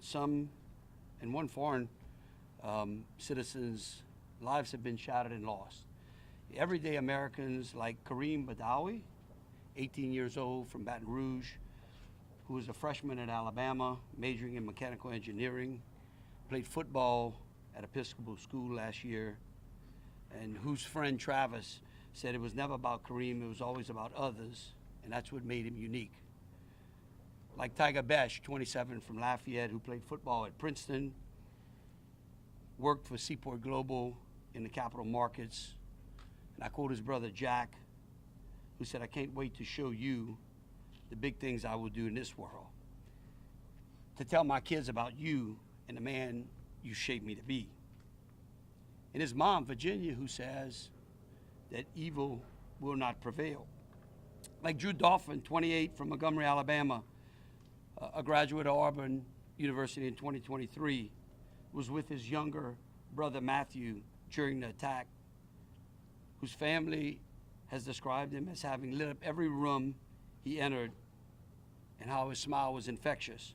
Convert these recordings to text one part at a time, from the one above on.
some and one foreign citizens' lives have been shattered and lost. Everyday Americans like Kareem Badawi, 18 years old from Baton Rouge, who was a freshman at Alabama, majoring in mechanical engineering, played football at Episcopal School last year, and whose friend Travis said it was never about Kareem, it was always about others, and that's what made him unique. Like Tiger Besh, 27, from Lafayette, who played football at Princeton, worked for Seaport Global in the capital markets, and I quote his brother Jack, who said, "I can't wait to show you the big things I will do in this world, to tell my kids about you and the man you shaped me to be." And his mom, Virginia, who says that evil will not prevail. Like Drew Dolphin, 28, from Montgomery, Alabama, a graduate of Auburn University in 2023, was with his younger brother Matthew during the attack, whose family has described him as having lit up every room he entered and how his smile was infectious.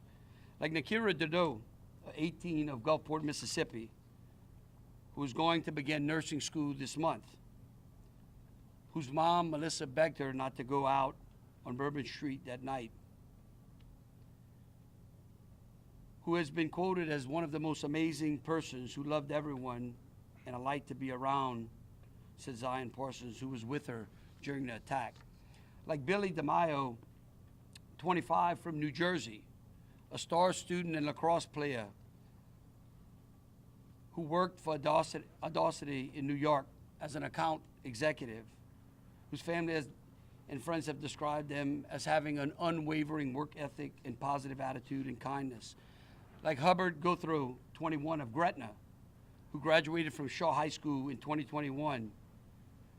Like Nakira Dodo, 18, of Gulfport, Mississippi, who is going to begin nursing school this month, whose mom, Melissa, begged her not to go out on Bourbon Street that night, who has been quoted as one of the most amazing persons who loved everyone and a light to be around, said Zion Parsons, who was with her during the attack. Like Billy DeMaio, 25, from New Jersey, a star student and lacrosse player who worked for Audacity in New York as an account executive, whose family and friends have described them as having an unwavering work ethic and positive attitude and kindness. Like Hubbard Guthrow, 21, of Gretna, who graduated from Shaw High School in 2021,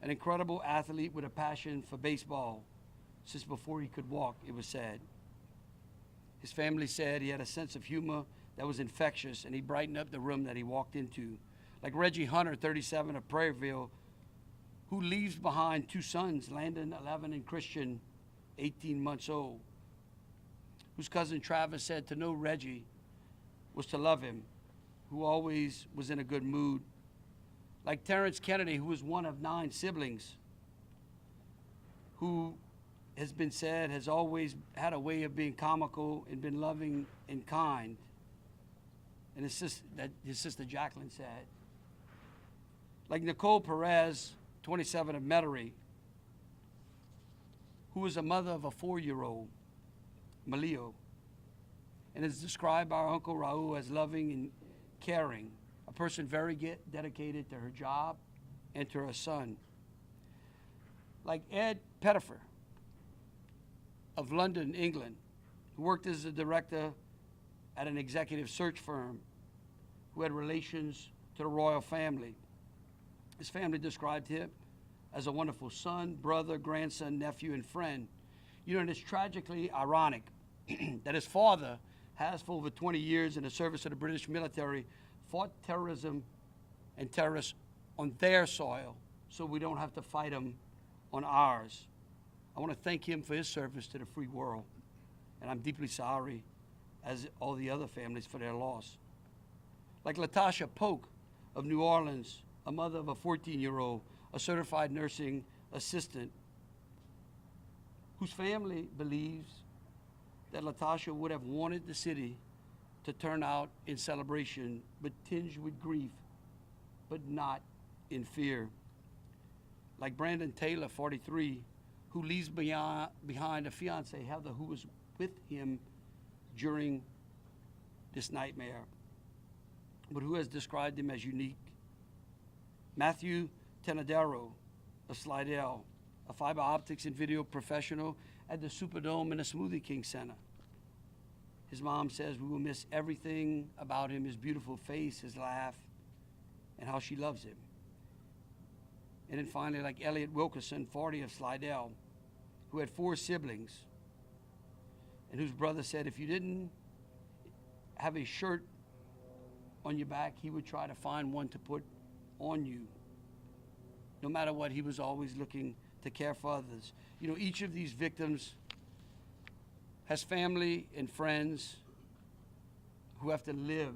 an incredible athlete with a passion for baseball since before he could walk, it was said. His family said he had a sense of humor that was infectious, and he brightened up the room that he walked into. Like Reggie Hunter, 37, of Prairieville, who leaves behind two sons, Landon, 11, and Christian, 18 months old, whose cousin Travis said to know Reggie was to love him, who always was in a good mood. Like Terrence Kennedy, who was one of 9 siblings, who has been said has always had a way of being comical and been loving and kind, and his sister Jacqueline said. Like Nicole Perez, 27, of Metairie, who was a mother of a 4-year-old, Malio, and is described by our Uncle Raul as loving and caring, a person very dedicated to her job and to her son. Like Ed Pettifer of London, England, who worked as a director at an executive search firm, who had relations to the royal family. His family described him as a wonderful son, brother, grandson, nephew, and friend. You know, and it's tragically ironic that his father has, for over 20 years in the service of the British military, fought terrorism and terrorists on their soil, so we don't have to fight them on ours. I want to thank him for his service to the free world, and I'm deeply sorry, as all the other families, for their loss. Like Latasha Polk of New Orleans, a mother of a 14-year-old, a certified nursing assistant, whose family believes that Latasha would have wanted the city to turn out in celebration, but tinged with grief, but not in fear. Like Brandon Taylor, 43, who leaves behind a fiancee, Heather, who was with him during this nightmare, but who has described him as unique. Matthew Tenadero of Slidell, a fiber optics and video professional at the Superdome and the Smoothie King Center. His mom says we will miss everything about him, his beautiful face, his laugh, and how she loves him. And then finally, like Elliot Wilkerson, 40, of Slidell, who had 4 siblings, and whose brother said if you didn't have a shirt on your back, he would try to find one to put on you. No matter what, he was always looking to care for others. You know, each of these victims has family and friends who have to live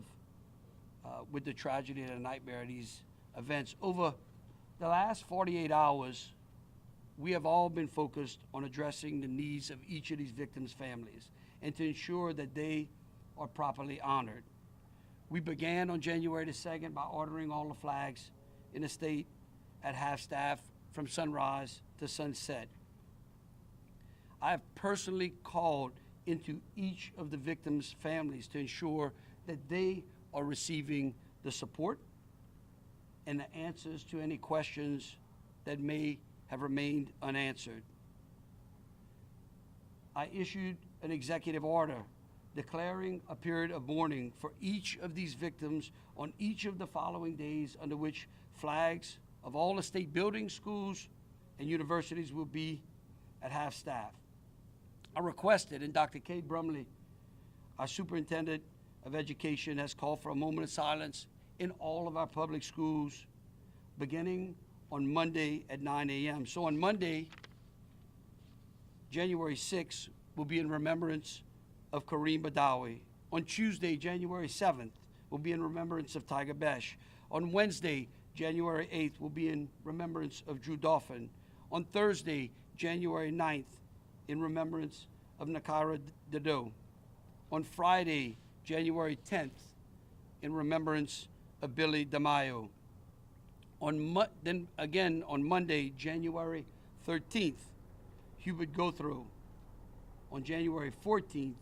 with the tragedy and the nightmare of these events. Over the last 48 hours, we have all been focused on addressing the needs of each of these victims' families and to ensure that they are properly honored. We began on January the 2nd by ordering all the flags in the state at half-staff from sunrise to sunset. I have personally called into each of the victims' families to ensure that they are receiving the support and the answers to any questions that may have remained unanswered. I issued an executive order declaring a period of mourning for each of these victims on each of the following days under which flags of all the state buildings, schools, and universities will be at half-staff. I requested, and Dr. Kay Brumley, our superintendent of education, has called for a moment of silence in all of our public schools beginning on Monday at 9 a.m. So on Monday, January 6th, will be in remembrance of Kareem Badawi. On Tuesday, January 7th, will be in remembrance of Tiger Besh. On Wednesday, January 8th, will be in remembrance of Drew Dauphin. On Thursday, January 9th, in remembrance of Nakara Dado. On Friday, January 10th, in remembrance of Billy DeMaio. Then again on Monday, January 13th, Hubert Gothrow. On January 14th,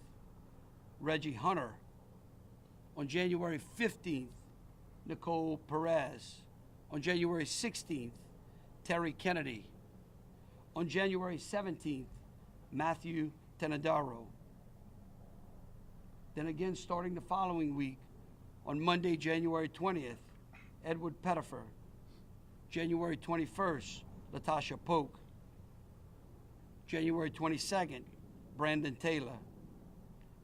Reggie Hunter. On January 15th, Nicole Perez. On January 16th, Terry Kennedy. On January 17th, Matthew Tenadaro. Then again, starting the following week, on Monday, January 20th, Edward Pettifer. January 21st, Latasha Polk. January 22nd, Brandon Taylor.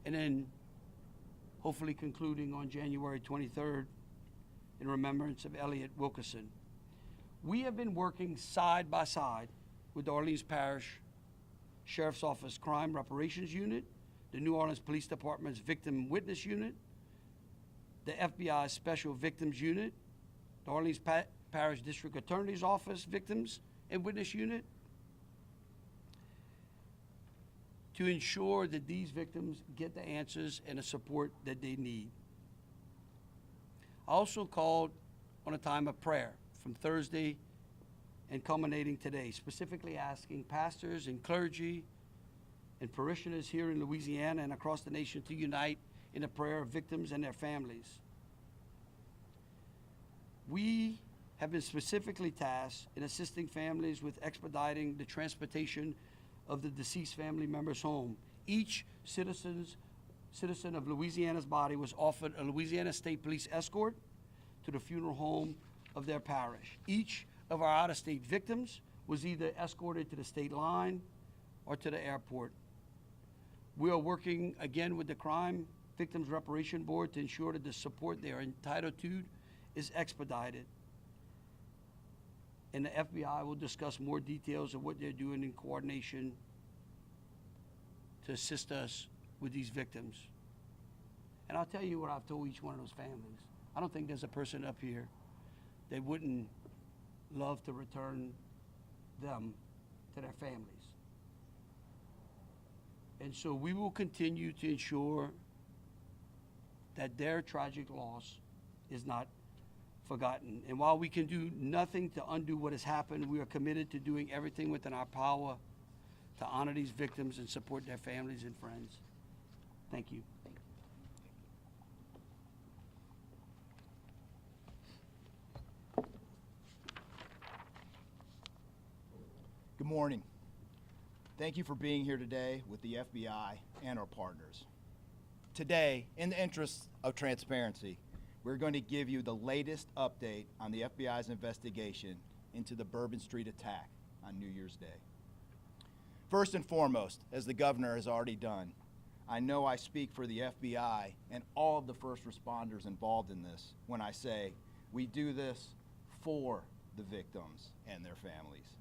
And then hopefully concluding on January 23rd in remembrance of Elliot Wilkerson. We have been working side by side with the Orleans Parish Sheriff's Office Crime Reparations Unit, the New Orleans Police Department's Victim Witness Unit, the FBI's Special Victims Unit, the Orleans Parish District Attorney's Office Victims and Witness Unit, to ensure that these victims get the answers and the support that they need. I also called on a time of prayer from Thursday and culminating today, specifically asking pastors and clergy and parishioners here in Louisiana and across the nation to unite in the prayer of victims and their families. We have been specifically tasked in assisting families with expediting the transportation of the deceased family members home. Each citizen of Louisiana's body was offered a Louisiana State Police escort to the funeral home of their parish. Each of our out-of-state victims was either escorted to the state line or to the airport. We are working again with the Crime Victims Reparation Board to ensure that the support they are entitled to is expedited. And the FBI will discuss more details of what they're doing in coordination to assist us with these victims. And I'll tell you what I've told each one of those families. I don't think there's a person up here that wouldn't love to return them to their families. And so we will continue to ensure that their tragic loss is not forgotten. And while we can do nothing to undo what has happened, we are committed to doing everything within our power to honor these victims and support their families and friends. Thank you. Good morning. Thank you for being here today with the FBI and our partners. Today, in the interest of transparency, we're going to give you the latest update on the FBI's investigation into the Bourbon Street attack on New Year's Day. First and foremost, as the governor has already done, I know I speak for the FBI and all of the first responders involved in this when I say we do this for the victims and their families,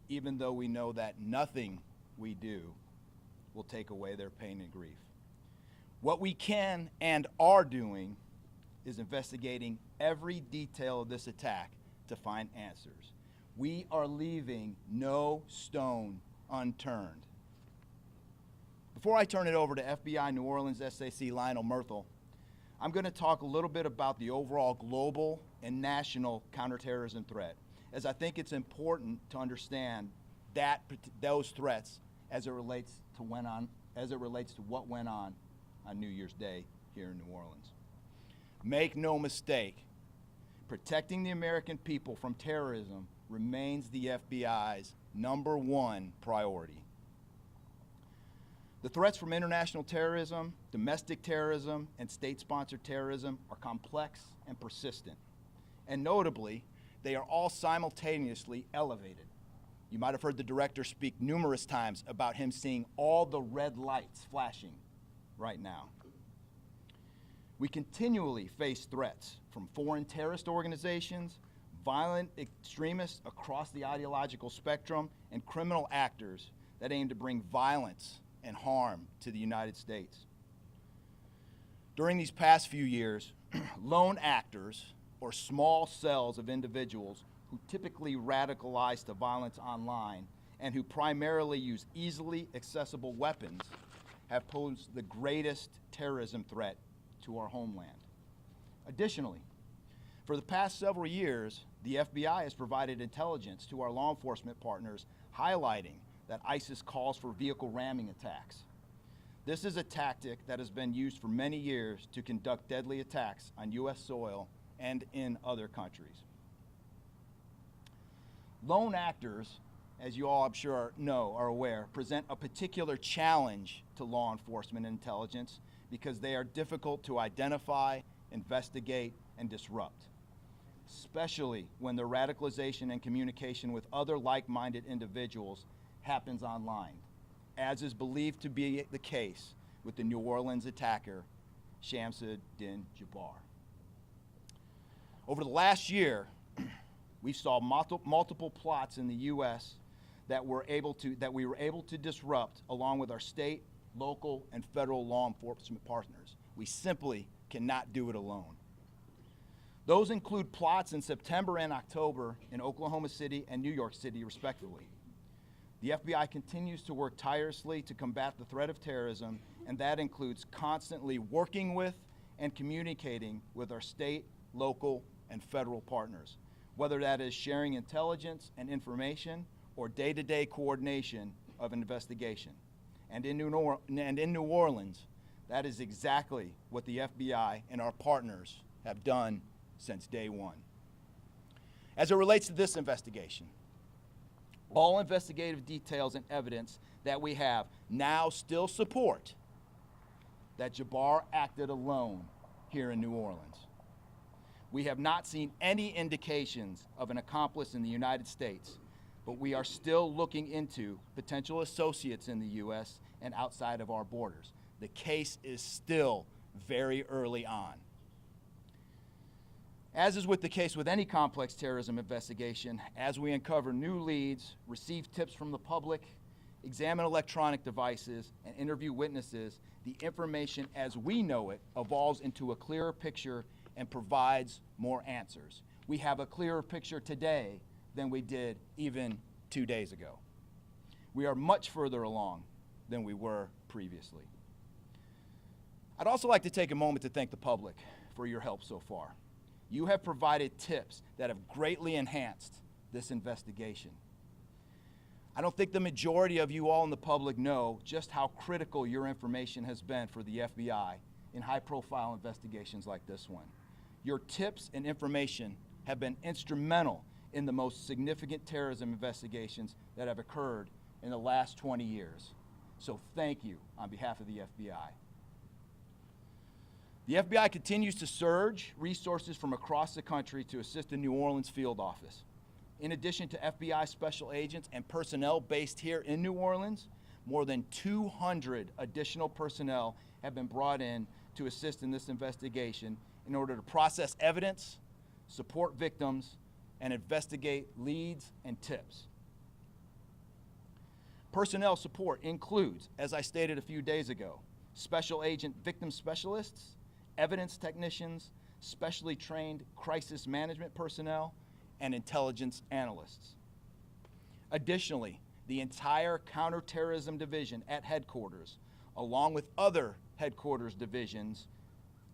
even though we know that nothing we do will take away their pain and grief. What we can and are doing is investigating every detail of this attack to find answers. We are leaving no stone unturned. Before I turn it over to FBI New Orleans SAC Lionel Murthel, I'm going to talk a little bit about the overall global and national counterterrorism threat, as I think it's important to understand those threats as it relates to what went on New Year's Day here in New Orleans. Make no mistake, protecting the American people from terrorism remains the FBI's #1 priority. The threats from international terrorism, domestic terrorism, and state-sponsored terrorism are complex and persistent. And notably, they are all simultaneously elevated. You might have heard the director speak numerous times about him seeing all the red lights flashing right now. We continually face threats from foreign terrorist organizations, violent extremists across the ideological spectrum, and criminal actors that aim to bring violence and harm to the United States. During these past few years, lone actors, or small cells of individuals who typically radicalize to violence online and who primarily use easily accessible weapons, have posed the greatest terrorism threat to our homeland. Additionally, for the past several years, the FBI has provided intelligence to our law enforcement partners highlighting that ISIS calls for vehicle ramming attacks. This is a tactic that has been used for many years to conduct deadly attacks on U.S. soil and in other countries. Lone actors, as you all I'm sure are aware, present a particular challenge to law enforcement and intelligence because they are difficult to identify, investigate, and disrupt, especially when their radicalization and communication with other like-minded individuals happens online, as is believed to be the case with the New Orleans attacker, Shamsuddin Jabbar. Over the last year, we saw multiple plots in the U.S. that we were able to disrupt along with our state, local, and federal law enforcement partners. We simply cannot do it alone. Those include plots in September and October in Oklahoma City and New York City, respectively. The FBI continues to work tirelessly to combat the threat of terrorism, and that includes constantly working with and communicating with our state, local, and federal partners, whether that is sharing intelligence and information or day-to-day coordination of an investigation. And in New Orleans, that is exactly what the FBI and our partners have done since day one. As it relates to this investigation, all investigative details and evidence that we have now still support that Jabbar acted alone here in New Orleans. We have not seen any indications of an accomplice in the United States, but we are still looking into potential associates in the U.S. and outside of our borders. The case is still very early on. As is with the case with any complex terrorism investigation, as we uncover new leads, receive tips from the public, examine electronic devices, and interview witnesses, the information as we know it evolves into a clearer picture and provides more answers. We have a clearer picture today than we did even 2 days ago. We are much further along than we were previously. I'd also like to take a moment to thank the public for your help so far. You have provided tips that have greatly enhanced this investigation. I don't think the majority of you all in the public know just how critical your information has been for the FBI in high-profile investigations like this one. Your tips and information have been instrumental in the most significant terrorism investigations that have occurred in the last 20 years. So thank you on behalf of the FBI. The FBI continues to surge resources from across the country to assist the New Orleans field office. In addition to FBI special agents and personnel based here in New Orleans, more than 200 additional personnel have been brought in to assist in this investigation in order to process evidence, support victims, and investigate leads and tips. Personnel support includes, as I stated a few days ago, special agent victim specialists, evidence technicians, specially trained crisis management personnel, and intelligence analysts. Additionally, the entire counterterrorism division at headquarters, along with other headquarters divisions,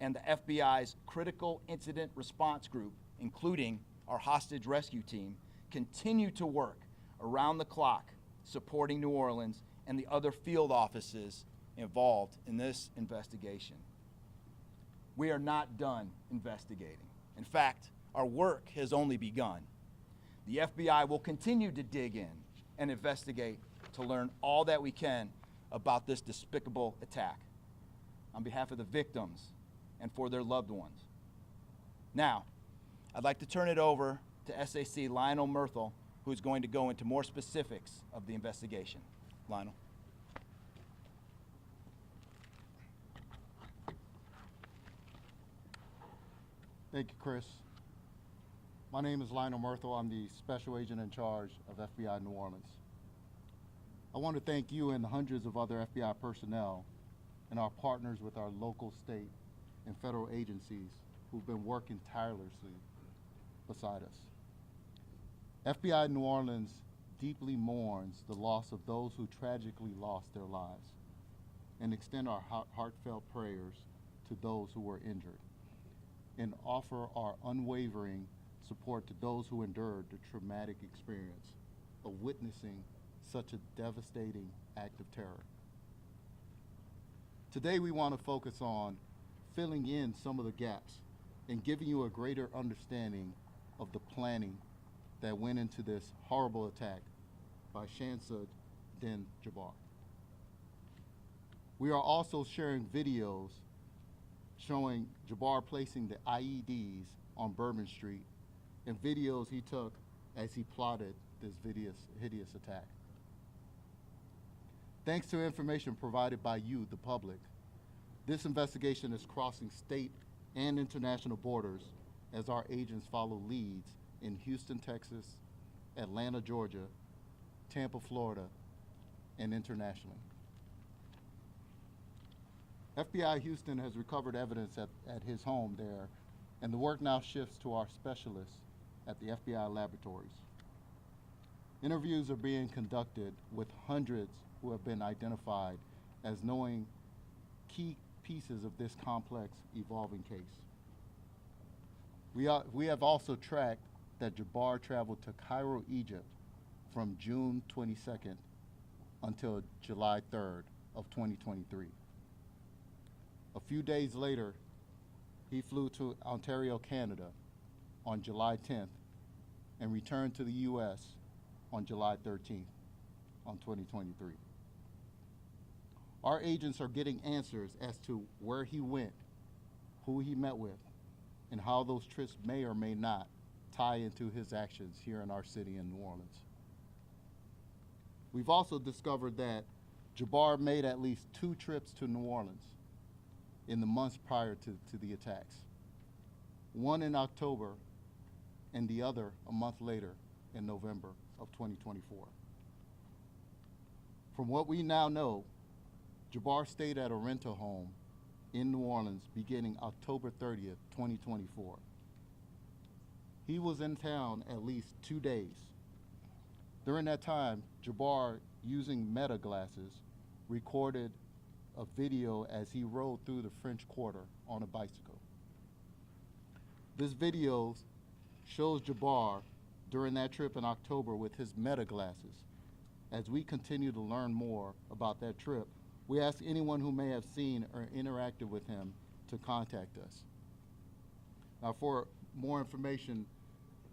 and the FBI's critical incident response group, including our hostage rescue team, continue to work around the clock supporting New Orleans and the other field offices involved in this investigation. We are not done investigating. In fact, our work has only begun. The FBI will continue to dig in and investigate to learn all that we can about this despicable attack on behalf of the victims and for their loved ones. Now, I'd like to turn it over to SAC Lionel Murthel, who's going to go into more specifics of the investigation. Lionel. Thank you, Chris. My name is Lionel Murthel. I'm the special agent in charge of FBI New Orleans. I want to thank you and the hundreds of other FBI personnel and our partners with our local, state, and federal agencies who've been working tirelessly beside us. FBI New Orleans deeply mourns the loss of those who tragically lost their lives and extend our heartfelt prayers to those who were injured, and offer our unwavering support to those who endured the traumatic experience of witnessing such a devastating act of terror. Today we want to focus on filling in some of the gaps and giving you a greater understanding of the planning that went into this horrible attack by Shamsud Din Jabbar. We are also sharing videos showing Jabbar placing the IEDs on Bourbon Street and videos he took as he plotted this hideous attack. Thanks to information provided by you, the public, this investigation is crossing state and international borders as our agents follow leads in Houston, Texas, Atlanta, Georgia, Tampa, Florida, and internationally. FBI Houston has recovered evidence at his home there, and the work now shifts to our specialists at the FBI laboratories. Interviews are being conducted with hundreds who have been identified as knowing key pieces of this complex, evolving case. We have also tracked that Jabbar traveled to Cairo, Egypt from June 22nd until July 3rd of 2023. A few days later, he flew to Ontario, Canada on July 10th and returned to the U.S. on July 13th on 2023. Our agents are getting answers as to where he went, who he met with, and how those trips may or may not tie into his actions here in our city in New Orleans. We've also discovered that Jabbar made at least 2 trips to New Orleans in the months prior to the attacks. One in October and the other a month later in November of 2024. From what we now know, Jabbar stayed at a rental home in New Orleans beginning October 30th, 2024. He was in town at least 2 days. During that time, Jabbar, using Meta glasses, recorded a video as he rode through the French Quarter on a bicycle. This video shows Jabbar during that trip in October with his Meta glasses. As we continue to learn more about that trip, we ask anyone who may have seen or interacted with him to contact us. Now, for more information,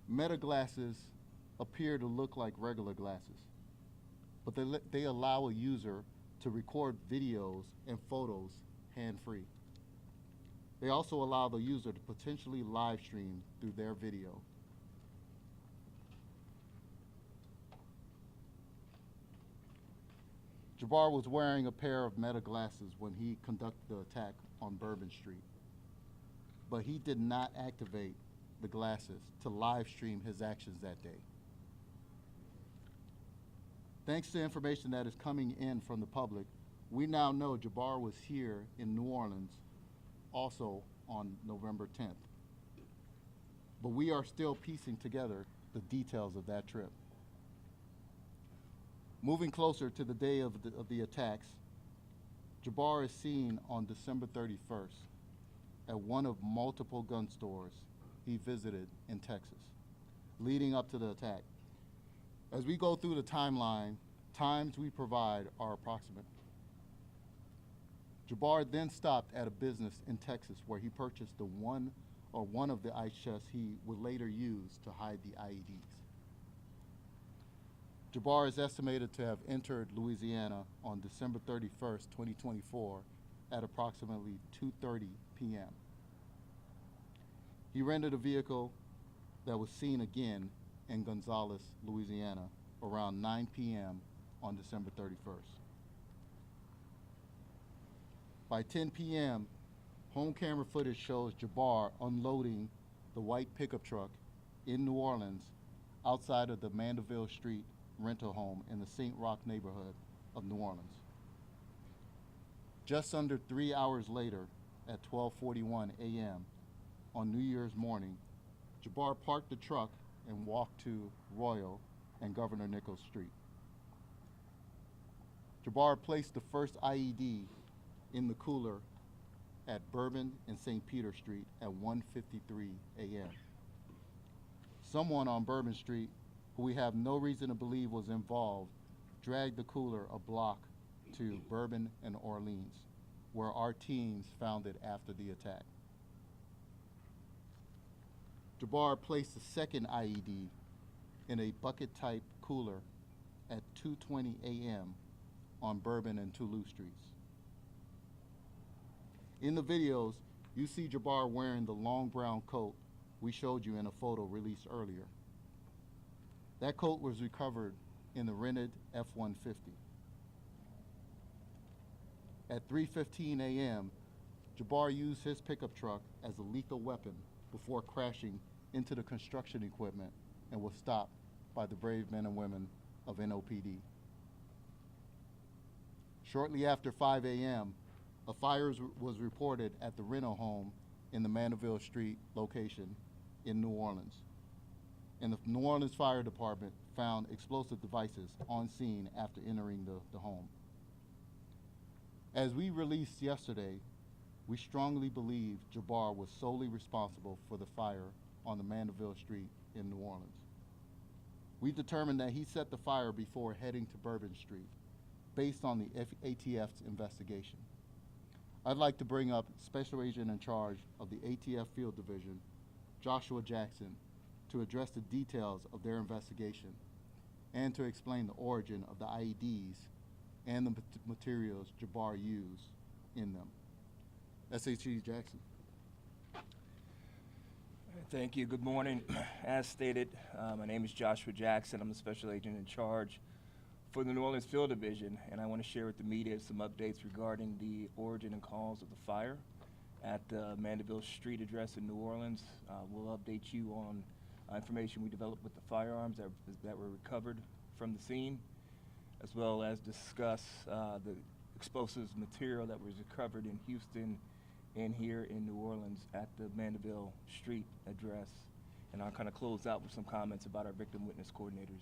Meta glasses appear to look like regular glasses, but they allow a user to record videos and photos hand-free. They also allow the user to potentially live stream through their video. Jabbar was wearing a pair of Meta glasses when he conducted the attack on Bourbon Street, but he did not activate the glasses to live stream his actions that day. Thanks to information that is coming in from the public, We now know Jabbar was here in New Orleans also on November 10th. But we are still piecing together the details of that trip. Moving closer to the day of the attacks, Jabbar is seen on December 31st at one of multiple gun stores he visited in Texas, leading up to the attack. As we go through the timeline, times we provide are approximate. Jabbar then stopped at a business in Texas where he purchased one of the ice chests he would later use to hide the IEDs. Jabbar is estimated to have entered Louisiana on December 31st, 2024 at approximately 2:30 p.m. He rented a vehicle that was seen again in Gonzales, Louisiana around 9 p.m. on December 31st. By 10 p.m., home camera footage shows Jabbar unloading the white pickup truck in New Orleans outside of the Mandeville Street rental home in the St. Roch neighborhood of New Orleans. Just under 3 hours later, at 12:41 a.m. on New Year's morning, Jabbar parked the truck and walked to Royal and Governor Nichols Street. Jabbar placed the first IED in the cooler at Bourbon and St. Peter Street at 1:53 a.m. Someone on Bourbon Street, who we have no reason to believe was involved, dragged the cooler a block to Bourbon and Orleans, where our teams found it after the attack. Jabbar placed the second IED in a bucket-type cooler at 2:20 a.m. on Bourbon and Toulouse Streets. In the videos, you see Jabbar wearing the long brown coat we showed you in a photo released earlier. That coat was recovered in the rented F-150. At 3:15 a.m., Jabbar used his pickup truck as a lethal weapon before crashing into the construction equipment and was stopped by the brave men and women of NOPD. Shortly after 5 a.m., a fire was reported at the rental home in the Mandeville Street location in New Orleans. And the New Orleans Fire Department found explosive devices on scene after entering the home. As we released yesterday, we strongly believe Jabbar was solely responsible for the fire on the Mandeville Street in New Orleans. We determined that he set the fire before heading to Bourbon Street, based on the ATF's investigation. I'd like to bring up Special Agent in charge of the ATF Field Division, Joshua Jackson, to address the details of their investigation and to explain the origin of the IEDs and the materials Jabbar used in them. SAG Jackson. Thank you. Good morning. As stated, my name is Joshua Jackson. I'm the Special Agent in charge for the New Orleans Field Division, and I want to share with the media some updates regarding the origin and cause of the fire at the Mandeville Street address in New Orleans. We'll update you on information we developed with the firearms that were recovered from the scene, as well as discuss the explosives material that was recovered in Houston and here in New Orleans at the Mandeville Street address. And I'll kind of close out with some comments about our victim witness coordinators.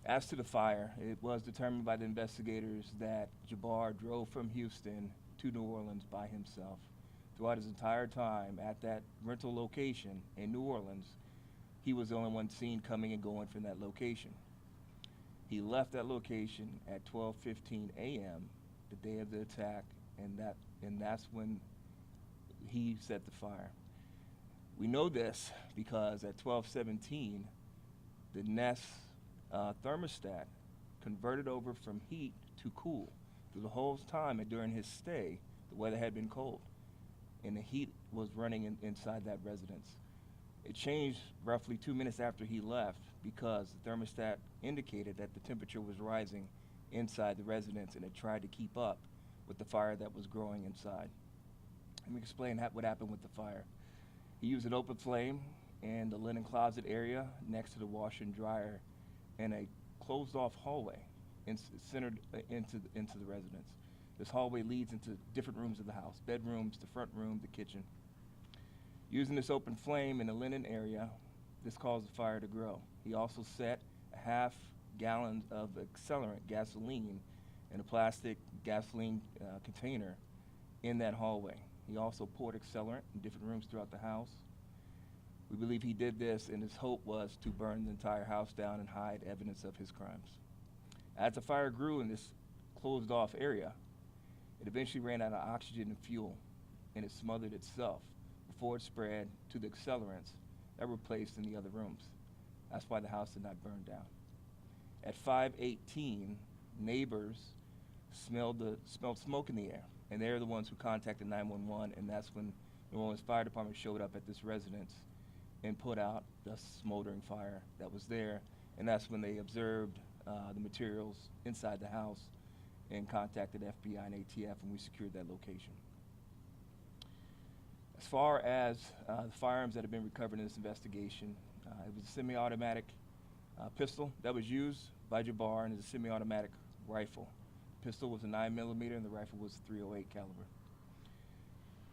As to the fire, it was determined by the investigators that Jabbar drove from Houston to New Orleans by himself. Throughout his entire time at that rental location in New Orleans, he was the only one seen coming and going from that location. He left that location at 12:15 a.m. the day of the attack, and that's when he set the fire. We know this because at 12:17, the Nest thermostat converted over from heat to cool. Through the whole time and during his stay, the weather had been cold, and the heat was running inside that residence. It changed roughly 2 minutes after he left because the thermostat indicated that the temperature was rising inside the residence, and it tried to keep up with the fire that was growing inside. Let me explain what happened with the fire. He used an open flame in the linen closet area next to the washer and dryer in a closed-off hallway centered into the residence. This hallway leads into different rooms of the house, bedrooms, the front room, the kitchen. Using this open flame in the linen area, this caused the fire to grow. He also set a half-gallon of accelerant, gasoline, in a plastic gasoline container in that hallway. He also poured accelerant in different rooms throughout the house. We believe he did this, and his hope was to burn the entire house down and hide evidence of his crimes. As the fire grew in this closed-off area, it eventually ran out of oxygen and fuel, and it smothered itself before it spread to the accelerants that were placed in the other rooms. That's why the house did not burn down. At 5:18, neighbors smelled smoke in the air, and they're the ones who contacted 911, and that's when New Orleans Fire Department showed up at this residence and put out the smoldering fire that was there, and that's when they observed the materials inside the house and contacted FBI and ATF, and we secured that location. As far as the firearms that have been recovered in this investigation, it was a semi-automatic pistol that was used by Jabbar, and it's a semi-automatic rifle. The pistol was a 9mm and the rifle was a .308 caliber.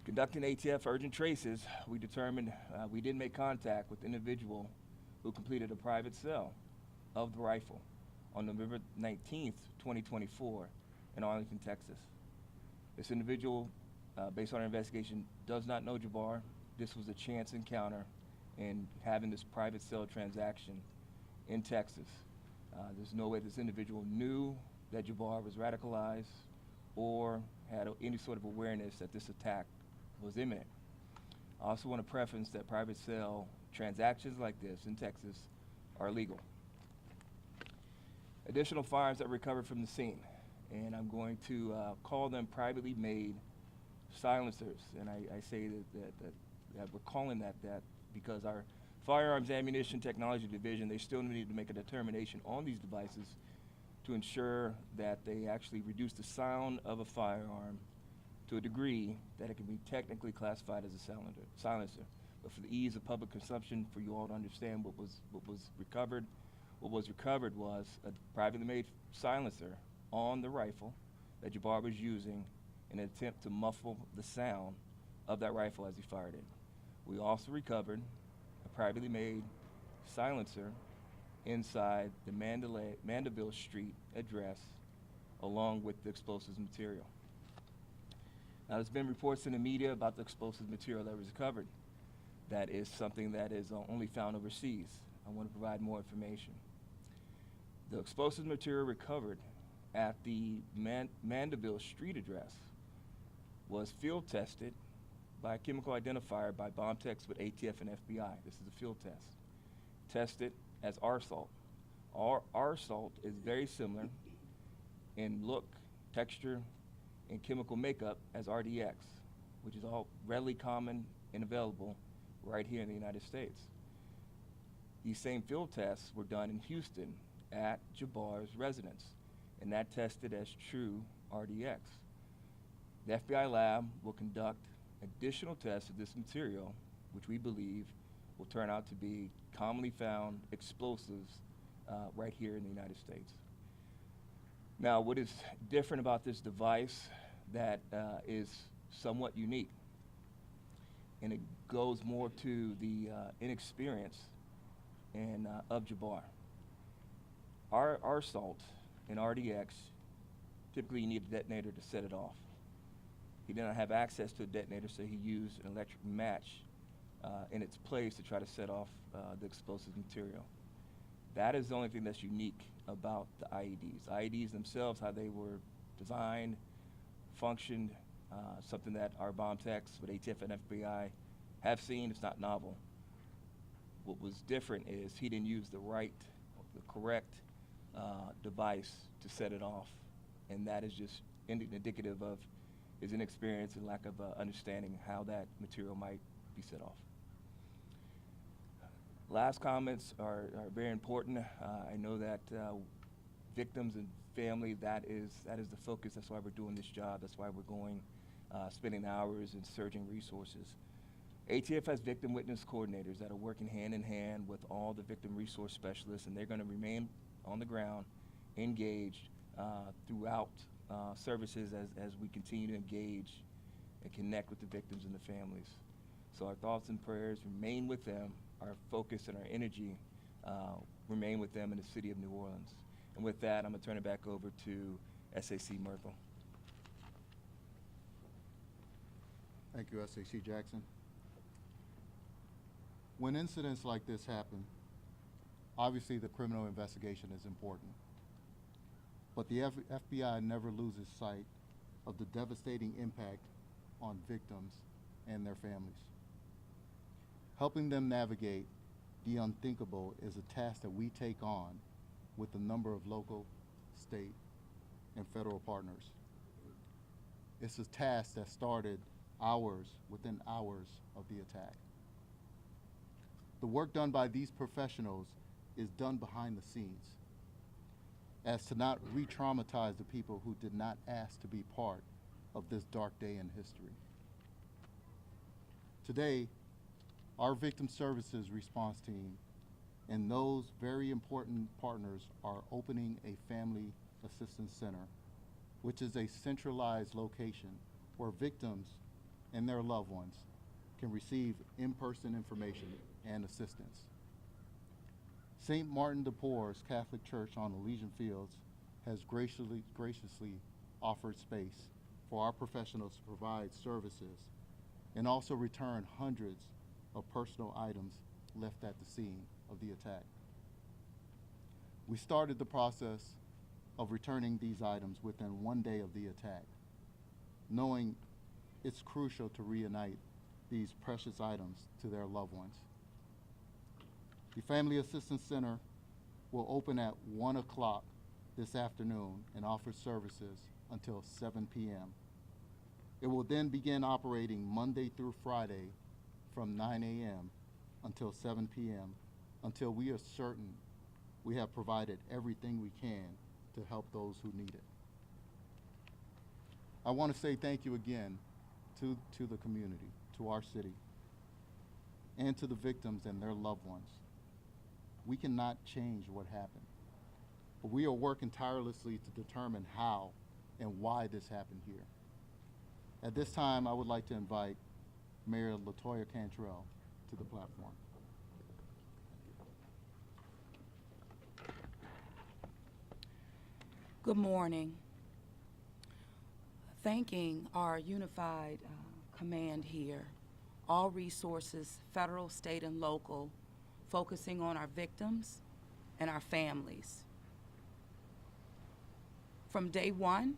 Conducting ATF urgent traces, we determined we did make contact with the individual who completed a private sale of the rifle on November 19th, 2024 in Arlington, Texas. This individual, based on our investigation, does not know Jabbar. This was a chance encounter in having this private sale transaction in Texas. There's no way this individual knew that Jabbar was radicalized or had any sort of awareness that this attack was imminent. I also want to preference that private sale transactions like this in Texas are legal. Additional firearms that were recovered from the scene, and I'm going to call them privately made silencers, and I say that we're calling that because our Firearms Ammunition Technology Division, they still need to make a determination on these devices to ensure that they actually reduce the sound of a firearm to a degree that it can be technically classified as a silencer. But for the ease of public consumption, for you all to understand what was recovered was a privately made silencer on the rifle that Jabbar was using in an attempt to muffle the sound of that rifle as he fired it. We also recovered a privately made silencer inside the Mandeville Street address along with the explosives material. Now, there's been reports in the media about the explosive material that was recovered. That is something that is only found overseas. I want to provide more information. The explosive material recovered at the Mandeville Street address was field tested by a chemical identifier by bomb techs with ATF and FBI. This is a field test. Tested as R-salt. R-salt is very similar in look, texture, and chemical makeup as RDX, which is all readily common and available right here in the United States. These same field tests were done in Houston at Jabbar's residence, and that tested as true RDX. The FBI lab will conduct additional tests of this material, which we believe will turn out to be commonly found explosives right here in the United States. Now, what is different about this device that is somewhat unique, and it goes more to the inexperience of Jabbar. Our salt and RDX, typically you need a detonator to set it off. He did not have access to a detonator, so he used an electric match in its place to try to set off the explosive material. That is the only thing that's unique about the IEDs. IEDs themselves, how they were designed, functioned, something that our bomb techs with ATF and FBI have seen. It's not novel. What was different is he didn't use the correct device to set it off, and that is just indicative of his inexperience and lack of understanding how that material might be set off. Last comments are very important. I know that victims and family, that is the focus. That's why we're doing this job. That's why we're going, spending hours and surging resources. ATF has victim witness coordinators that are working hand in hand with all the victim resource specialists, and they're going to remain on the ground, engaged throughout services as we continue to engage and connect with the victims and the families. So our thoughts and prayers remain with them. Our focus and our energy remain with them in the city of New Orleans. And with that, I'm going to turn it back over to SAC Myrtle. Thank you, SAC Jackson. When incidents like this happen, obviously the criminal investigation is important. But the FBI never loses sight of the devastating impact on victims and their families. Helping them navigate the unthinkable is a task that we take on with a number of local, state, and federal partners. It's a task that started within hours of the attack. The work done by these professionals is done behind the scenes, as to not re-traumatize the people who did not ask to be part of this dark day in history. Today, our Victim Services Response Team and those very important partners are opening a Family Assistance Center, which is a centralized location where victims and their loved ones can receive in-person information and assistance. St. Martin de Porres Catholic Church on Elysian Fields has graciously offered space for our professionals to provide services and also return hundreds of personal items left at the scene of the attack. We started the process of returning these items within 1 day of the attack, knowing it's crucial to reunite these precious items to their loved ones. The Family Assistance Center will open at 1 o'clock this afternoon and offer services until 7 p.m. It will then begin operating Monday through Friday from 9 a.m. until 7 p.m. until we are certain we have provided everything we can to help those who need it. I want to say thank you again to the community, to our city, and to the victims and their loved ones. We cannot change what happened, but we are working tirelessly to determine how and why this happened here. At this time, I would like to invite Mayor LaToya Cantrell to the platform. Good morning. Thanking our unified command here, all resources, federal, state, and local, focusing on our victims and our families. From day one,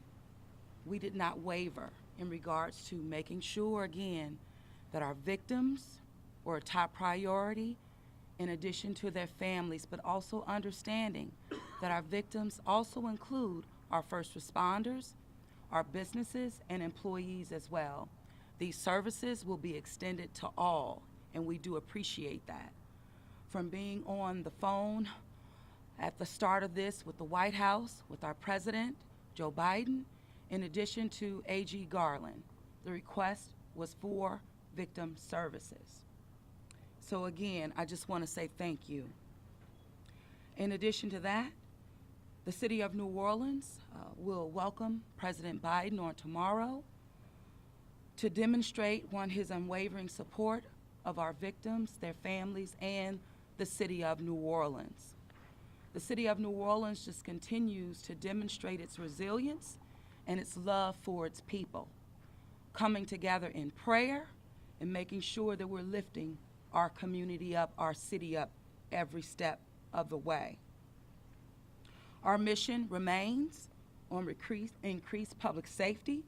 we did not waver in regards to making sure, again, that our victims were a top priority in addition to their families, but also understanding that our victims also include our first responders, our businesses, and employees as well. These services will be extended to all, and we do appreciate that. From being on the phone at the start of this with the White House, with our president, Joe Biden, in addition to AG Garland, the request was for victim services. So again, I just want to say thank you. In addition to that, the City of New Orleans will welcome President Biden on tomorrow to demonstrate, his unwavering support of our victims, their families, and the City of New Orleans. The City of New Orleans just continues to demonstrate its resilience and its love for its people, coming together in prayer and making sure that we're lifting our community up, our city up, every step of the way. Our mission remains on increased public safety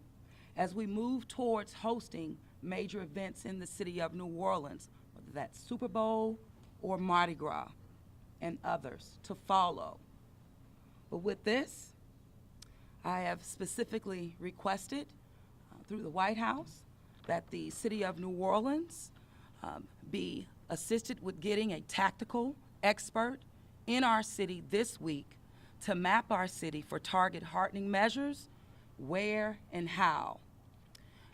as we move towards hosting major events in the City of New Orleans, whether that's Super Bowl or Mardi Gras, and others to follow. But with this, I have specifically requested through the White House that the City of New Orleans be assisted with getting a tactical expert in our city this week to map our city for target hardening measures, where and how.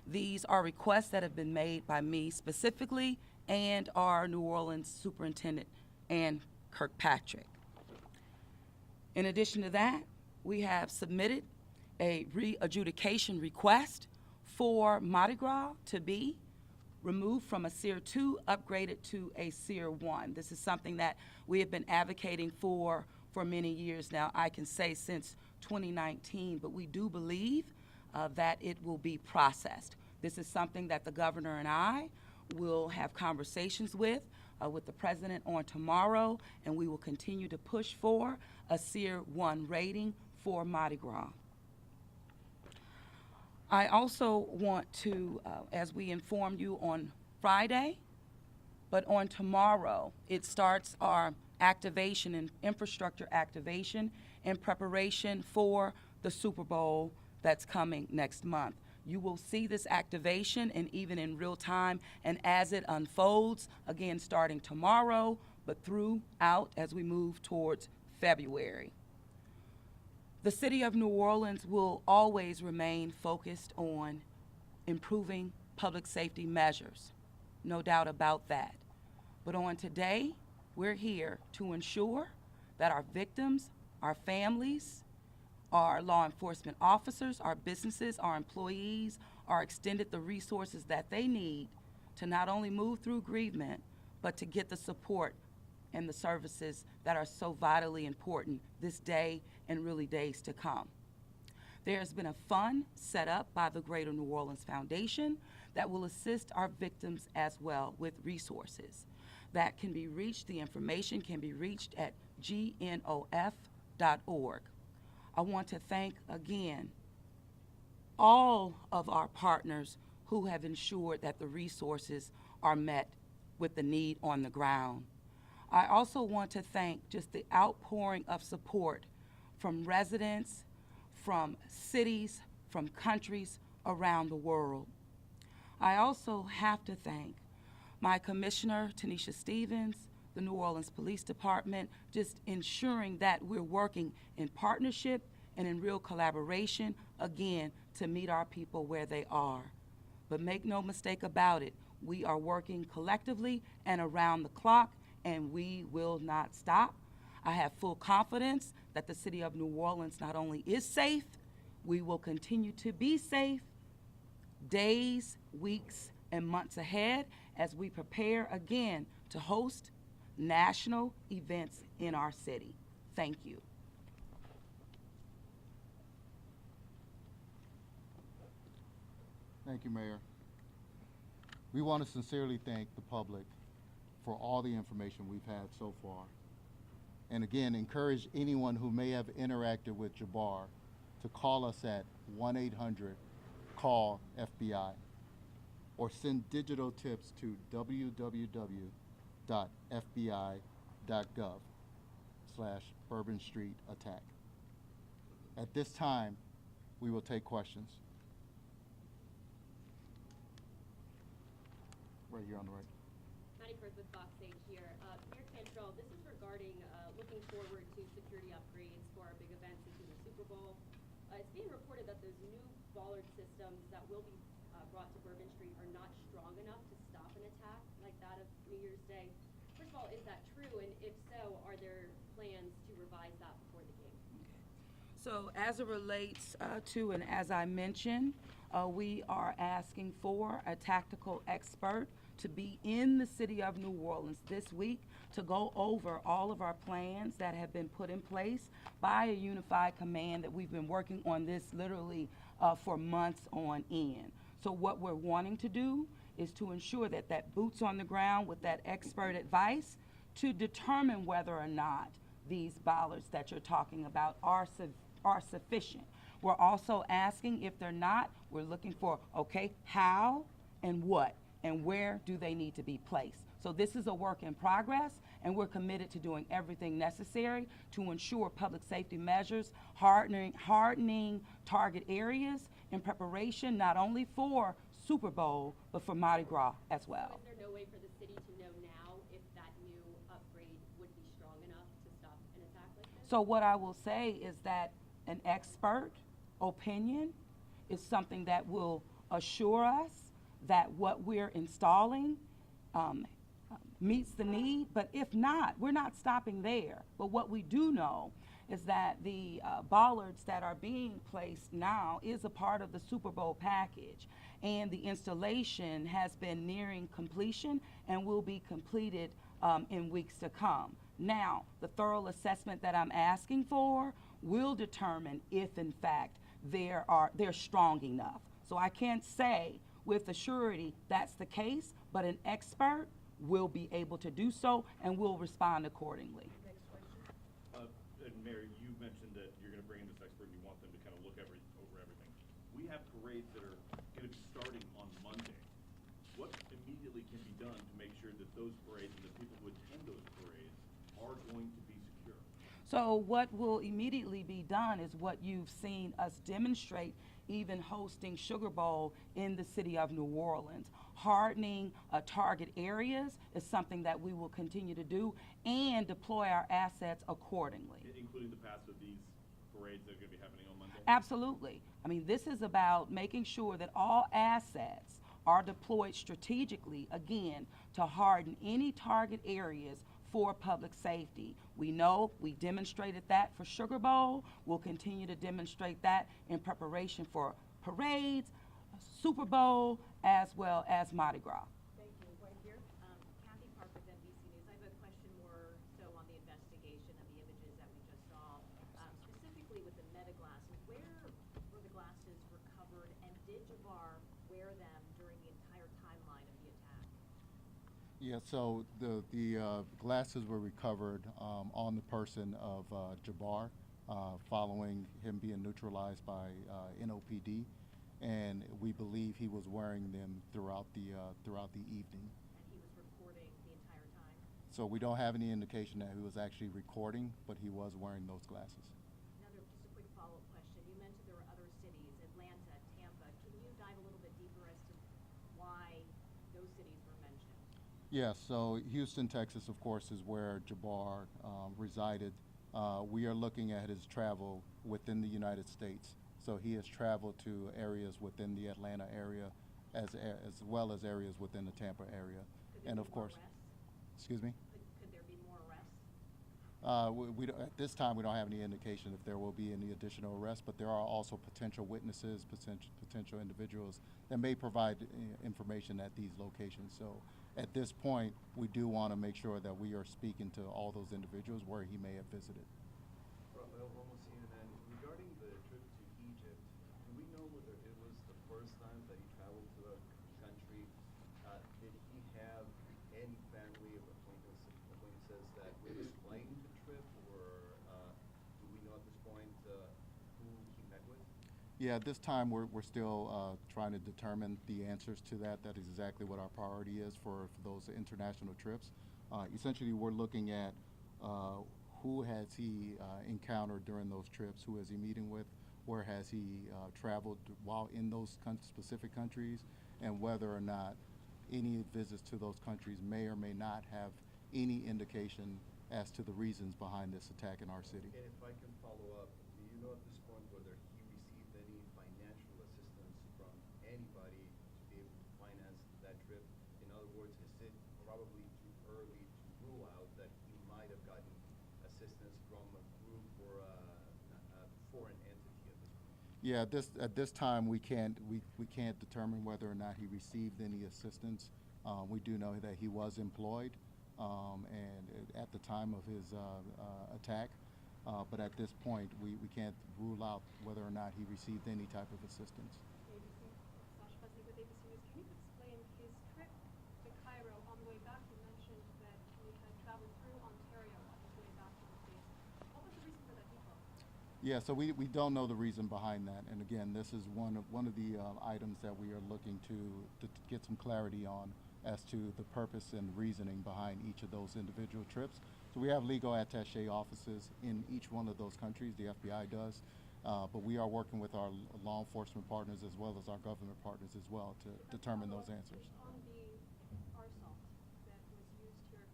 These are requests that have been made by me specifically and our New Orleans Superintendent, Ann Kirkpatrick. In addition to that, we have submitted a re-adjudication request for Mardi Gras to be removed from a Tier 2, upgraded to a Tier 1. This is something that we have been advocating for many years now, I can say since 2019, but we do believe that it will be processed. This is something that the governor and I will have conversations with the president on tomorrow, and we will continue to push for a Tier 1 rating for Mardi Gras. I also want to, as we informed you on Friday, but on tomorrow, it starts our activation and infrastructure activation in preparation for the Super Bowl that's coming next month. You will see this activation and even in real time and as it unfolds, again starting tomorrow, but throughout as we move towards February. The city of New Orleans will always remain focused on improving public safety measures, no doubt about that. But on today, we're here to ensure that our victims, our families, our law enforcement officers, our businesses, our employees are extended the resources that they need to not only move through grievement, but to get the support and the services that are so vitally important this day and really days to come. There has been a fund set up by the Greater New Orleans Foundation that will assist our victims as well with resources that can be reached. The information can be reached at gnof.org. I want to thank again all of our partners who have ensured that the resources are met with the need on the ground. I also want to thank just the outpouring of support from residents, from cities, from countries around the world. I also have to thank my Commissioner, Tanisha Stevens, the New Orleans Police Department, just ensuring that we're working in partnership and in real collaboration, again, to meet our people where they are. But make no mistake about it, we are working collectively and around the clock, and we will not stop. I have full confidence that the city of New Orleans not only is safe, we will continue to be safe days, weeks, and months ahead as we prepare again to host national events in our city. Thank you. Thank you, Mayor. We want to sincerely thank the public for all the information we've had so far. And again, encourage anyone who may have interacted with Jabbar to call us at 1-800-CALL-FBI or send digital tips to www.fbi.gov/Bourbon Street attack. At this time, we will take questions. Right here on the right. Maddie Kurth with Fox 8 here. Mayor Cantrell, this is regarding looking forward to security upgrades for our big events, including the Super Bowl. It's being reported that those new bollard systems that will be brought to Bourbon Street are not strong enough to stop an attack like that of New Year's Day. First of all, is that true? And if so, are there plans to revise that before the game? So as it relates to, and as I mentioned, we are asking for a tactical expert to be in the city of New Orleans this week to go over all of our plans that have been put in place by a unified command that we've been working on this literally for months on end. So what we're wanting to do is to ensure that that boots on the ground with that expert advice to determine whether or not these bollards that you're talking about are sufficient. We're also asking if they're not, we're looking for, okay, how and what and where do they need to be placed. So this is a work in progress, and we're committed to doing everything necessary to ensure public safety measures, hardening target areas in preparation not only for Super Bowl, but for Mardi Gras as well. So is there no way for the city to know now if that new upgrade would be strong enough to stop an attack like this? So what I will say is that an expert opinion is something that will assure us that what we're installing meets the need, but if not, we're not stopping there. But what we do know is that the bollards that are being placed now is a part of the Super Bowl package, and the installation has been nearing completion and will be completed in weeks to come. Now, the thorough assessment that I'm asking for will determine if, in fact, they're strong enough. So I can't say with a surety that's the case, but an expert will be able to do so and will respond accordingly. And Mayor, you mentioned that you're going to bring in this expert and you want them to kind of look over everything. We have parades that are going to be starting on Monday. What immediately can be done to make sure that those parades and the people who attend those parades are going to be secure? So what will immediately be done is what you've seen us demonstrate, even hosting Sugar Bowl in the city of New Orleans. Hardening target areas is something that we will continue to do and deploy our assets accordingly. Including the paths of these parades that are going to be happening on Monday? Absolutely. I mean, this is about making sure that all assets are deployed strategically, again, to harden any target areas for public safety. We know we demonstrated that for Sugar Bowl. We'll continue to demonstrate that in preparation for parades, Super Bowl, as well as Mardi Gras. Thank you. Right here. Kathy Park with NBC News. I have a question more so on the investigation and the images that we just saw, specifically with the meta glasses. Where were the glasses recovered, and did Jabbar wear them during the entire timeline of the attack? Yeah, so the glasses were recovered on the person of Jabbar following him being neutralized by NOPD, and we believe he was wearing them throughout the evening. And he was recording the entire time? So we don't have any indication that he was actually recording, but he was wearing those glasses. Just a quick follow-up question. You mentioned there were other cities, Atlanta, Tampa. Can you dive a little bit deeper as to why those cities were mentioned? Yeah, so Houston, Texas, of course, is where Jabbar resided. We are looking at his travel within the United States. So he has traveled to areas within the Atlanta area as well as areas within the Tampa area. And of course, excuse me? Could there be more arrests? We don't, at this time, we don't have any indication if there will be any additional arrests, but there are also potential witnesses, potential individuals that may provide information at these locations. So at this point, we do want to make sure that we are speaking to all those individuals where he may have visited. Rafael, almost CNN. Regarding the trip to Egypt, do we know whether it was the first time that he traveled to a country? Did he have any family of acquaintances that were explaining the trip, or do we know at this point who he met with? Yeah, at this time we're still trying to determine the answers to that. That is exactly what our priority is for those international trips. Essentially, we're looking at who has he encountered during those trips, who is he meeting with, where has he traveled while in those specific countries, and whether or not any visits to those countries may or may not have any indication as to the reasons behind this attack in our city. And if I can follow up, do you know at this point whether he received any financial assistance from anybody to be able to finance that trip? In other words, is it probably too early to rule out that he might have gotten assistance from a group or a foreign entity at this point? Yeah, at this time we can't determine whether or not he received any assistance. We do know that he was employed, and at the time of his attack, but at this point we can't rule out whether or not he received any type of assistance. ABC, Sasha Bessie with ABC News. Can you explain his trip to Cairo on the way back? You mentioned that he had traveled through Ontario on his way back to the States. What was the reason for that detour? Yeah, so we don't know the reason behind that, and again, this is one of the items that we are looking to get some clarity on as to the purpose and reasoning behind each of those individual trips. So we have legal attaché offices in each one of those countries, the FBI does, but we are working with our law enforcement partners as well as our government partners as well to determine those answers. On the arsalt that was used here,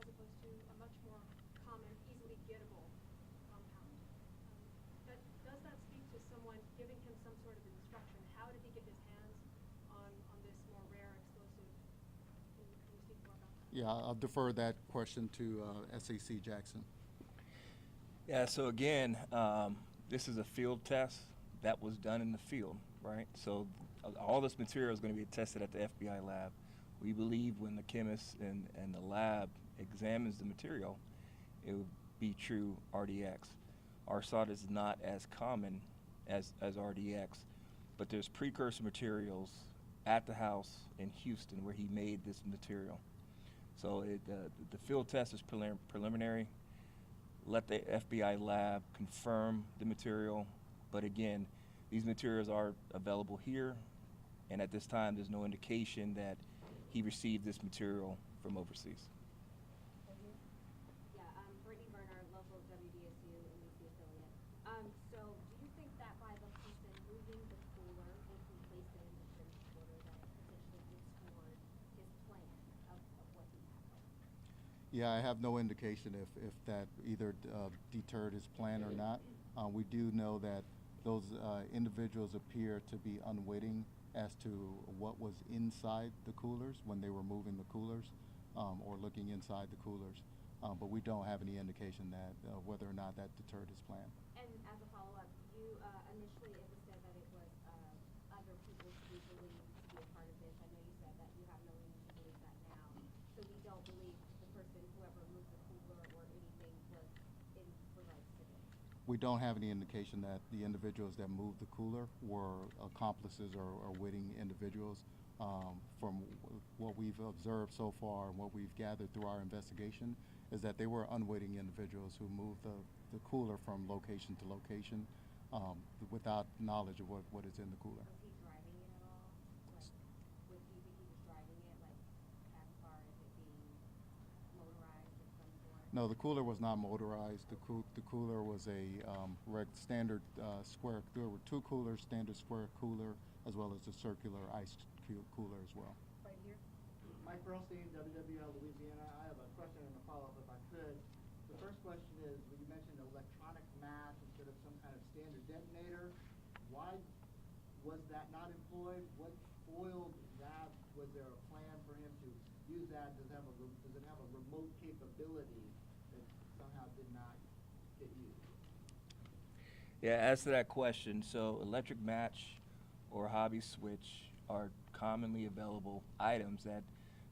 as opposed to a much more common, easily gettable compound, does that speak to someone giving him some sort of instruction? How did he get his hands on this more rare explosive? Can you speak more about that? Yeah, I'll defer that question to SAC Jackson. Yeah, so again, this is a field test that was done in the field, right? So all this material is going to be tested at the FBI lab. We believe when the chemist and the lab examines the material, it will be true RDX. Our salt is not as common as RDX, but there's precursor materials at the house in Houston where he made this material. So the field test is preliminary. Let the FBI lab confirm the material, but again, these materials are available here, and at this time there's no indication that he received this material from overseas. Yeah, Brittany Berner, local WDSU NBC affiliate. So do you think that by the person moving the cooler, if he placed it in the transporter, that it potentially discord his plan of what he had? Yeah, I have no indication if that either deterred his plan or not. We do know that those individuals appear to be unwitting as to what was inside the coolers when they were moving the coolers or looking inside the coolers. But we don't have any indication that whether or not that deterred his plan. And as a follow-up, you initially it was said that it was other people to be believed to be a part of this. I know you said that you have no reason to believe that now. So we don't believe the person, whoever moved the cooler or anything, was in regards to this. We don't have any indication that the individuals that moved the cooler were accomplices or witting individuals. From what we've observed so far and what we've gathered through our investigation is that they were unwitting individuals who moved the cooler from location to location without knowledge of what is in the cooler. Was he driving it at all? Like, do you think he was driving it, like, as far as it being motorized of some sort? No, the cooler was not motorized. The cooler was a standard square. There were two coolers, standard square cooler, as well as the circular ice cooler as well. Right here? Mike Burlstein, WWL Louisiana. I have a question and a follow-up if I could. The first question is, when you mentioned electronic match instead of some kind of standard detonator, why was that not employed? What foiled that? Was there a plan for him to use that? Does it have a remote capability that somehow did not get used? Yeah, as to that question, so electric match or hobby switch are commonly available items that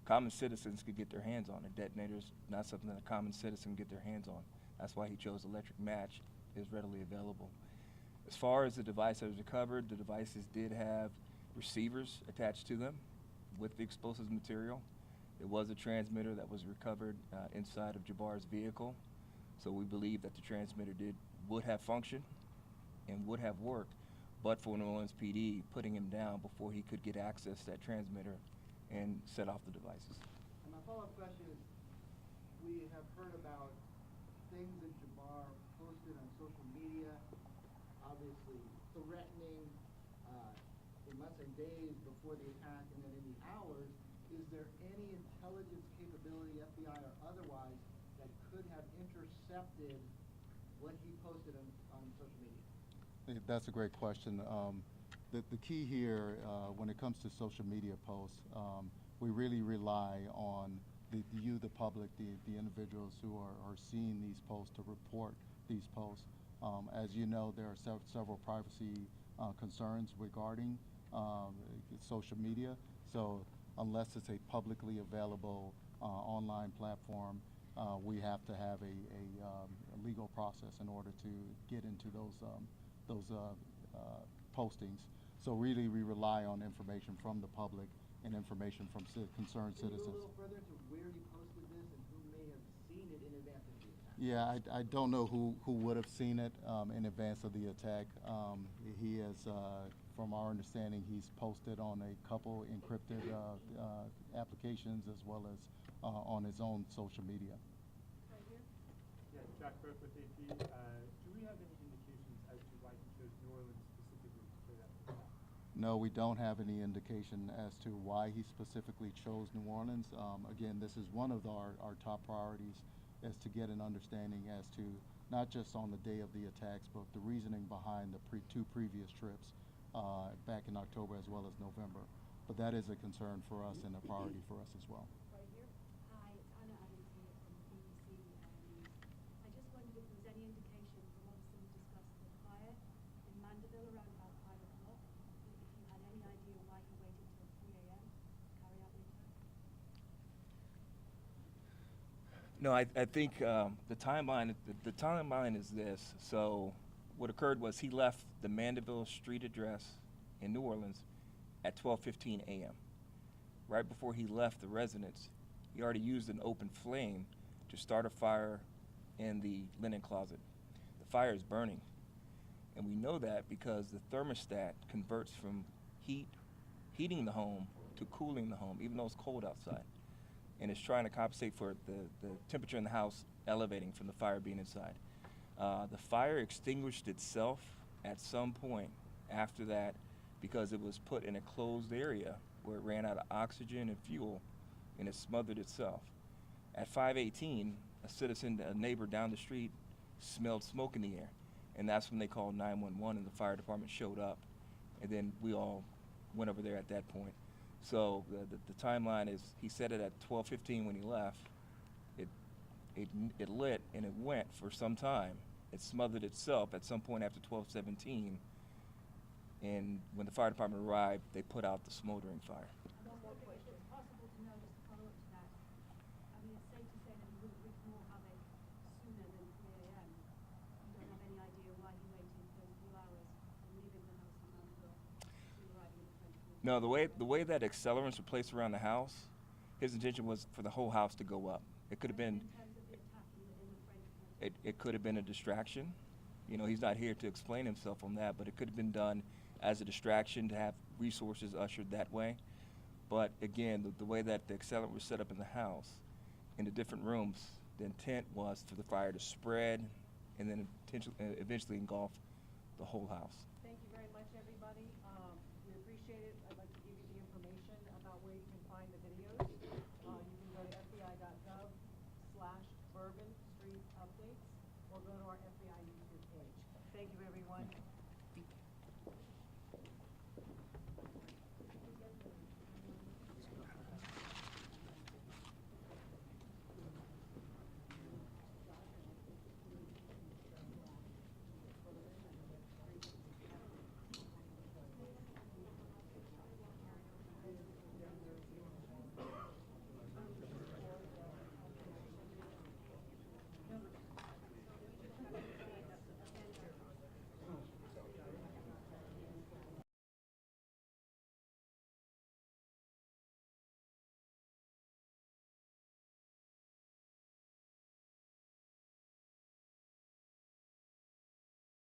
common citizens could get their hands on. A detonator is not something that a common citizen can get their hands on. That's why he chose electric match. Is readily available. As far as the device that was recovered, the devices did have receivers attached to them with the explosives material. There was a transmitter that was recovered inside of Jabbar's vehicle, so we believe that the transmitter would have functioned and would have worked, but for New Orleans PD putting him down before he could get access to that transmitter and set off the devices. And my follow-up question is, we have heard about things that Jabbar posted on social media, obviously threatening in less than days before the attack and then in the hours. Is there any intelligence capability, FBI or otherwise, that could have intercepted what he posted on social media? That's a great question. The key here, when it comes to social media posts, we really rely on the public, the individuals who are seeing these posts to report these posts. As you know, there are several privacy concerns regarding social media. So unless it's a publicly available online platform, we have to have a legal process in order to get into those postings. So really, we rely on information from the public and information from concerned citizens. Can you go a little further into where you posted this and who may have seen it in advance of the attack? Yeah, I don't know who would have seen it in advance of the attack. He has, from our understanding, he's posted on a couple encrypted applications as well as on his own social media. Right here? Yeah, Jack Burke with AP. Do we have any indications as to why he chose New Orleans specifically to carry out the attack? No, we don't have any indication as to why he specifically chose New Orleans. Again, this is one of our top priorities, is to get an understanding as to not just on the day of the attacks, but the reasoning behind the two previous trips back in October as well as November. But that is a concern for us and a priority for us as well. Right here? Hi, No, I think the timeline is this. So what occurred was he left the Mandeville Street address in New Orleans at 12:15 a.m. Right before he left the residence, he already used an open flame to start a fire in the linen closet. The fire is burning, and we know that because the thermostat converts from heating the home to cooling the home, even though it's cold outside. And it's trying to compensate for the temperature in the house elevating from the fire being inside. The fire extinguished itself at some point after that because it was put in a closed area where it ran out of oxygen and fuel, and it smothered itself. At 5:18, a neighbor down the street smelled smoke in the air, and that's when they called 911 and the fire department showed up, and then we all went over there at that point. So the timeline is, he said it at 12:15 when he left. It lit and it went for some time. It smothered itself at some point after 12:17, and when the fire department arrived, they put out the smoldering fire. One more question. It's possible to know, just to follow up to that, I mean, it's safe to say that he wouldn't wreak more havoc sooner than 3 a.m. You don't have any idea why he waited those few hours from leaving the house in Mandeville to arriving in the French Quarter. No, the way that accelerants were placed around the house, his intention was for the whole house to go up. It could have been, In terms of the attack in the French Quarter. it could have been a distraction. You know, he's not here to explain himself on that, but it could have been done as a distraction to have resources ushered that way. But again, the way that the accelerant was set up in the house, in the different rooms, the intent was for the fire to spread and then eventually engulf the whole house. Thank you very much, everybody. We appreciate it. I'd like to give you the information about where you can find the videos. You can go to fbi.gov/Bourbon Street updates, or go to our FBI YouTube page. Thank you, everyone.